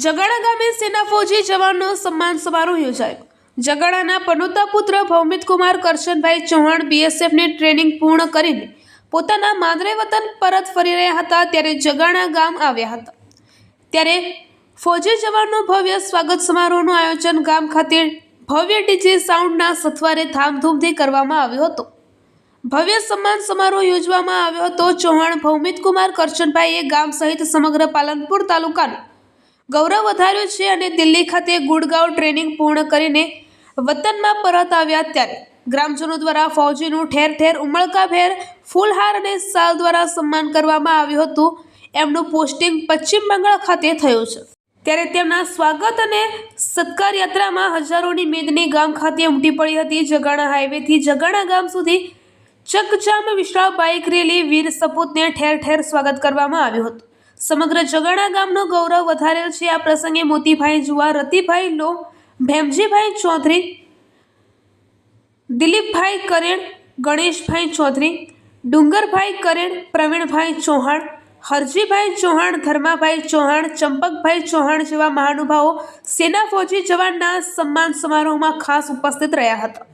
જગાણા ગામે સેના ફૌજી જવાનનો સન્માન સમારોહ યોજાયો। જગાણાના પનોતા પુત્ર ભૌમિત કુમાર કરશનભાઈ ચૌહાણ બીએસએફની ટ્રેનિંગ પૂર્ણ કરીને પોતાના માદરે વતન પરત ફરી રહ્યા હતા ત્યારે જગાણા ગામ આવ્યા હતા। ત્યારે ફૌજી જવાનનો ભવ્ય સ્વાગત સમારોહનું આયોજન ગામ ખાતે ભવ્ય ડીજે સાઉન્ડના સથવારે ધામધૂમથી કરવામાં આવ્યો હતો। ભવ્ય સન્માન સમારોહ યોજવામાં આવ્યો હતો। ચૌહાણ ભૌમિત કુમાર કરશનભાઈએ ગામ સહિત સમગ્ર પાલનપુર તાલુકાનું ગૌરવ વધાર્યું છે અને દિલ્હી ખાતે ગુડગાંવ ટ્રેનિંગ પૂર્ણ કરીને વતનમાં પરત આવ્યા ત્યારે ગ્રામજનો દ્વારા ફૌજીનું ઠેર ઠેર ઉમળકાભેર ફૂલહાર અને શાલ દ્વારા સન્માન કરવામાં આવ્યું હતું। એમનું પોસ્ટિંગ પશ્ચિમ બંગાળ ખાતે થયું છે ત્યારે તેમના સ્વાગત અને સત્કાર યાત્રામાં હજારોની મેદની ગામ ખાતે ઉમટી પડી હતી। જગાણા હાઈવેથી જગાણા ગામ સુધી ચકચામ વિશાળ બાઇક રેલી વીર સપૂતને ઠેર ઠેર સ્વાગત કરવામાં આવ્યું હતું। સમગ્ર જગાણા ગામનું ગૌરવ વધારેલ છે। આ પ્રસંગે મોતીભાઈ જુવાર, રતિભાઈ લો, ભેમજીભાઈ ચૌધરી, દિલીપભાઈ કરેણ, ગણેશભાઈ ચૌધરી, ડુંગરભાઈ કરેણ, પ્રવીણભાઈ ચૌહાણ, હરજીભાઈ ચૌહાણ, ધર્માભાઈ ચૌહાણ, ચંપકભાઈ ચૌહાણ જેવા મહાનુભાવો સેના ફૌજી જવાનના સન્માન સમારોહમાં ખાસ ઉપસ્થિત રહ્યા હતા।